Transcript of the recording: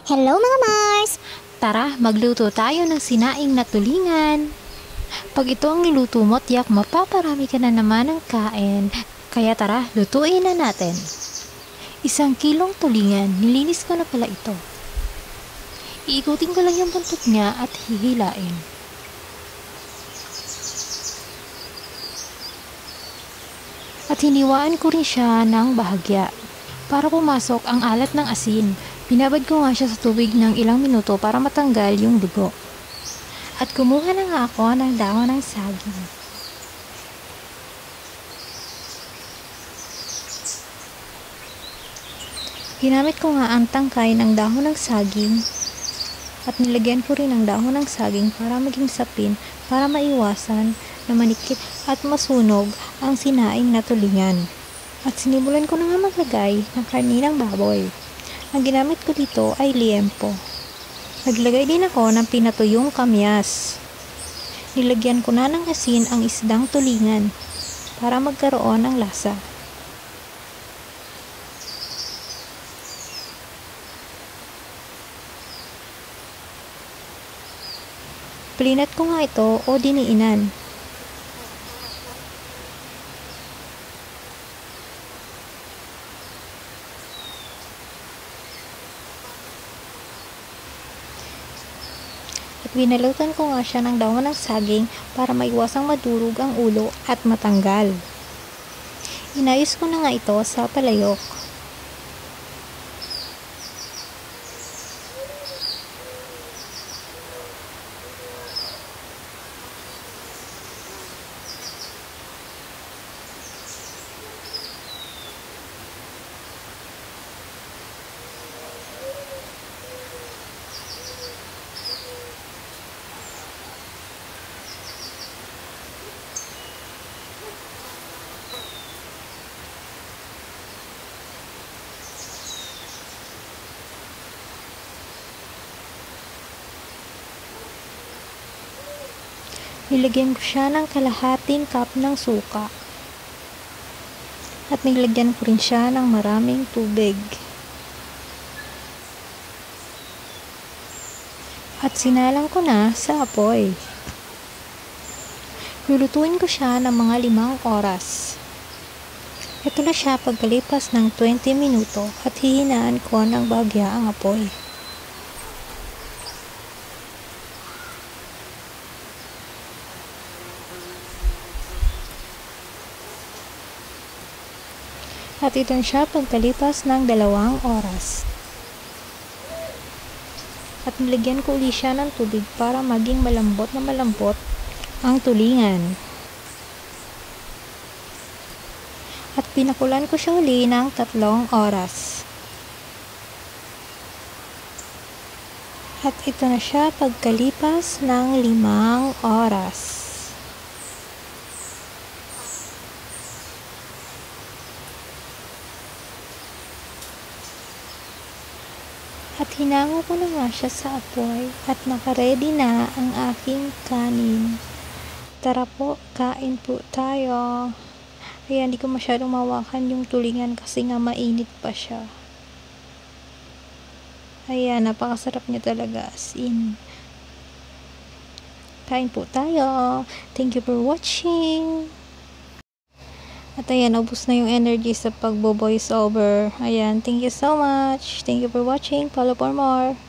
Hello mga Mars! Tara, magluto tayo ng sinaing na tulingan. Pag ito ang niluto mo, tiyak mapaparami ka na naman ng kain. Kaya tara, lutuin na natin. 1 kilong tulingan, nilinis ko na pala ito. Iikutin ko lang yung buntot niya at hihilain. At hiniwaan ko rin siya ng bahagya para pumasok ang alat ng asin. Binabad ko nga siya sa tubig ng ilang minuto para matanggal yung dugo. At kumuha na nga ako ng dahon ng saging. Ginamit ko nga ang tangkay ng dahon ng saging at nilagyan ko rin ng dahon ng saging para maging sapin para maiwasan na manikit at masunog ang sinaing na tulingan. At sinimulan ko na nga maglagay ng kaninang baboy. Ang ginamit ko dito ay liempo. Naglagay din ako ng pinatuyong kamyas. Nilagyan ko na ng asin ang isdang tulingan para magkaroon ng lasa. Plinat ko nga ito o diniinan. At binalutan ko nga siya ng dahon ng saging para maiwasang madurog ang ulo at matanggal. Inayos ko na nga ito sa palayok. Nilagyan ko siya ng kalahating cup ng suka. At nilagyan ko rin siya ng maraming tubig. At sinalang ko na sa apoy. Lulutuin ko siya ng mga 5 oras. Ito na siya pagkalipas ng 20 minuto at hihinaan ko ng bahagya ang apoy. At ito siya pagkalipas ng 2 oras. At nilagyan ko ulit siya ng tubig para maging malambot na malambot ang tulingan. At pinakulan ko siya ulit ng 3 oras. At ito na siya pagkalipas ng 5 oras. At hinango ko na nga siya sa apoy at nakaredy na ang aking kanin. Tara po, kain po tayo. Ayan, hindi ko masyadong mawakan yung tulingan kasi nga mainit pa siya. Ayan, napakasarap niya talaga as in. Kain po tayo. Thank you for watching. At ayan, ubos na yung energy sa pagbo-voice over. Ayan, thank you so much. Thank you for watching. Follow for more.